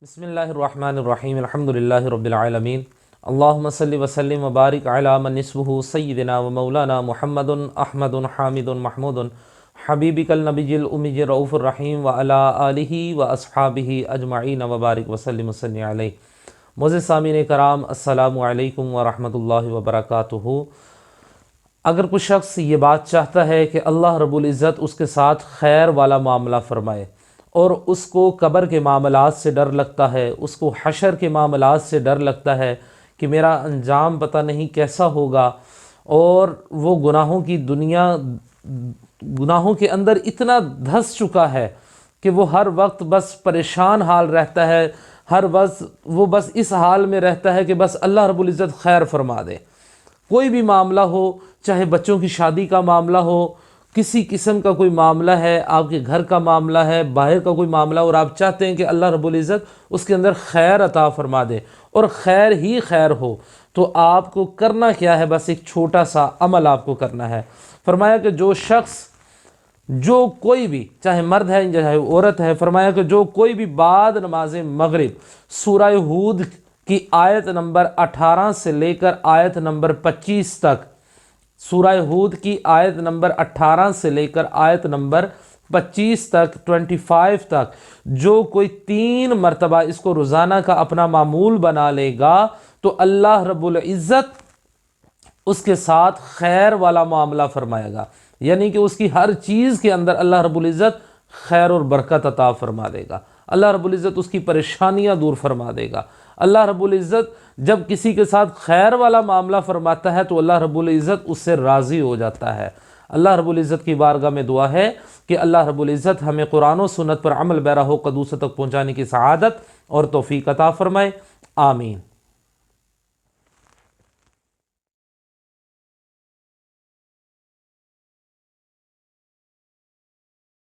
بسم اللہ الرحمن الرحیم الحمدللہ رب العالمین اللہم صلی وسلم وبارک علی من نسبہ سیدنا و مولانا محمد احمد حامد محمود حبیبک النبی الامی رؤوف الرحیم وعلی آلہ و اصحابہ اجمعین وبارک وسلم وصلی علیہ۔ معزز سامعین کرام، السلام علیکم ورحمۃ اللہ وبرکاتہ۔ اگر کوئی شخص یہ بات چاہتا ہے کہ اللہ رب العزت اس کے ساتھ خیر والا معاملہ فرمائے اور اس کو قبر کے معاملات سے ڈر لگتا ہے، اس کو حشر کے معاملات سے ڈر لگتا ہے کہ میرا انجام پتہ نہیں کیسا ہوگا، اور وہ گناہوں کے اندر اتنا دھس چکا ہے کہ وہ ہر وقت بس پریشان حال رہتا ہے، ہر وقت وہ بس اس حال میں رہتا ہے کہ بس اللہ رب العزت خیر فرما دے۔ کوئی بھی معاملہ ہو، چاہے بچوں کی شادی کا معاملہ ہو، کسی قسم کا کوئی معاملہ ہے، آپ کے گھر کا معاملہ ہے، باہر کا کوئی معاملہ، اور آپ چاہتے ہیں کہ اللہ رب العزت اس کے اندر خیر عطا فرما دے اور خیر ہی خیر ہو، تو آپ کو کرنا کیا ہے؟ بس ایک چھوٹا سا عمل آپ کو کرنا ہے۔ فرمایا کہ جو کوئی بھی، چاہے مرد ہے چاہے عورت ہے، فرمایا کہ جو کوئی بھی بعد نماز مغرب سورہ ہود کی آیت نمبر 18 سے لے کر آیت نمبر 25 تک، سورہ ہود کی آیت نمبر 18 سے لے کر آیت نمبر 25 تک 25 تک، جو کوئی 3 مرتبہ اس کو روزانہ کا اپنا معمول بنا لے گا تو اللہ رب العزت اس کے ساتھ خیر والا معاملہ فرمائے گا، یعنی کہ اس کی ہر چیز کے اندر اللہ رب العزت خیر اور برکت عطا فرما دے گا، اللہ رب العزت اس کی پریشانیاں دور فرما دے گا۔ اللہ رب العزت جب کسی کے ساتھ خیر والا معاملہ فرماتا ہے تو اللہ رب العزت اس سے راضی ہو جاتا ہے۔ اللہ رب العزت کی بارگاہ میں دعا ہے کہ اللہ رب العزت ہمیں قرآن و سنت پر عمل بہرہ قدوس تک پہنچانے کی سعادت اور توفیق عطا فرمائے، آمین۔